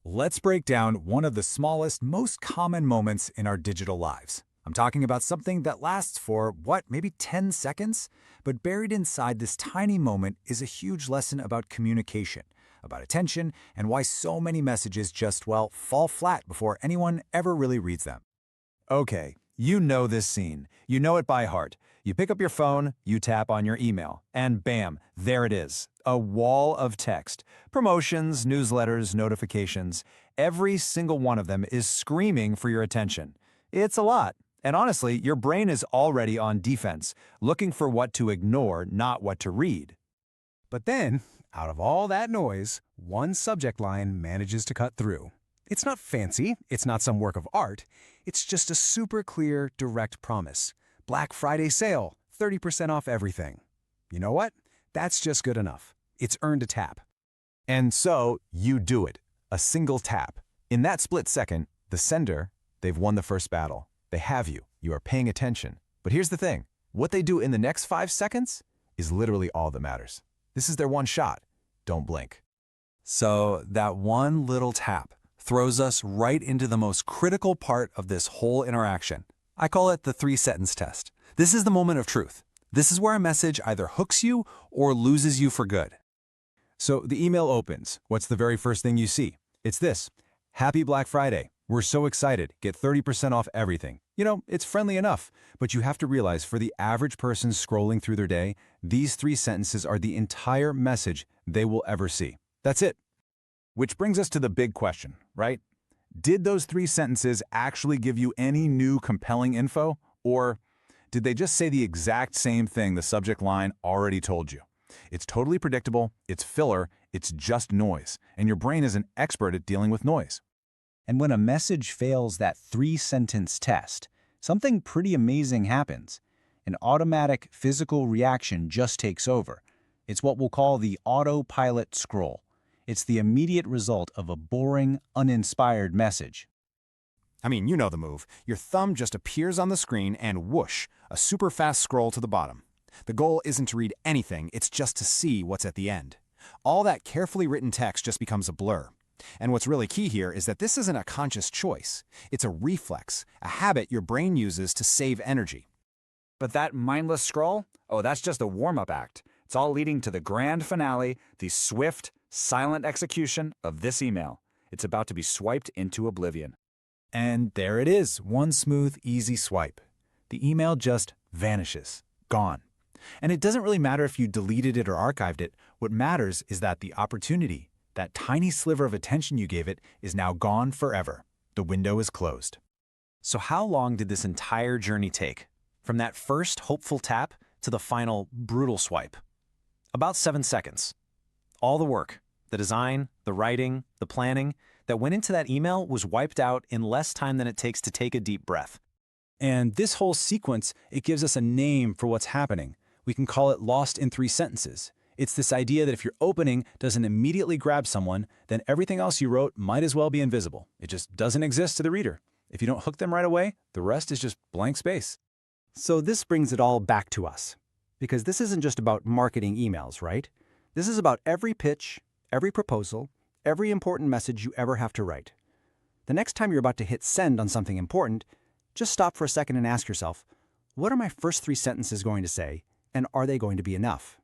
Let's break down one of the smallest, most common moments in our digital lives. I'm talking about something that lasts for, maybe 10 seconds? But buried inside this tiny moment is a huge lesson about communication, about attention, and why so many messages just, fall flat before anyone ever really reads them. Okay, you know this scene. You know it by heart. You pick up your phone, you tap on your email, and bam, there it is. A wall of text. Promotions, newsletters, notifications. Every single one of them is screaming for your attention. It's a lot. And honestly, your brain is already on defense, looking for what to ignore, not what to read. But then, out of all that noise, one subject line manages to cut through. It's not fancy, it's not some work of art, it's just a super clear, direct promise. Black Friday sale, 30% off everything. You know what? That's just good enough. It's earned a tap. And so, you do it. A single tap. In that split second, the sender, they've won the first battle. They have you. You are paying attention. But here's the thing. What they do in the next 5 seconds is literally all that matters. This is their one shot. Don't blink. So that one little tap throws us right into the most critical part of this whole interaction. I call it the 3-sentence test. This is the moment of truth. This is where a message either hooks you or loses you for good. So the email opens. What's the very first thing you see? It's this. Happy Black Friday. We're so excited. Get 30% off everything. You know, it's friendly enough, but you have to realize for the average person scrolling through their day, these 3 sentences are the entire message they will ever see. That's it. Which brings us to the big question, right? Did those 3 sentences actually give you any new compelling info? Or did they just say the exact same thing the subject line already told you? It's totally predictable, it's filler, it's just noise, and your brain is an expert at dealing with noise. And when a message fails that 3-sentence test, something pretty amazing happens. An automatic physical reaction just takes over. It's what we'll call the autopilot scroll. It's the immediate result of a boring, uninspired message. I mean, you know the move. Your thumb just appears on the screen and whoosh, a super fast scroll to the bottom. The goal isn't to read anything, it's just to see what's at the end. All that carefully written text just becomes a blur. And what's really key here is that this isn't a conscious choice. It's a reflex, a habit your brain uses to save energy. But that mindless scroll? Oh, that's just a warm-up act. It's all leading to the grand finale, the swift, silent execution of this email. It's about to be swiped into oblivion. And there it is, one smooth, easy swipe. The email just vanishes, gone. And it doesn't really matter if you deleted it or archived it. What matters is that the opportunity, that tiny sliver of attention you gave it, is now gone forever. The window is closed. So how long did this entire journey take? From that first hopeful tap to the final brutal swipe? About 7 seconds. All the work, the design, the writing, the planning that went into that email was wiped out in less time than it takes to take a deep breath. And this whole sequence, it gives us a name for what's happening. We can call it lost in 3 sentences. It's this idea that if your opening doesn't immediately grab someone, then everything else you wrote might as well be invisible. It just doesn't exist to the reader. If you don't hook them right away, the rest is just blank space. So this brings it all back to us. Because this isn't just about marketing emails, right? This is about every pitch, every proposal, every important message you ever have to write. The next time you're about to hit send on something important, just stop for a second and ask yourself, what are my first 3 sentences going to say, and are they going to be enough?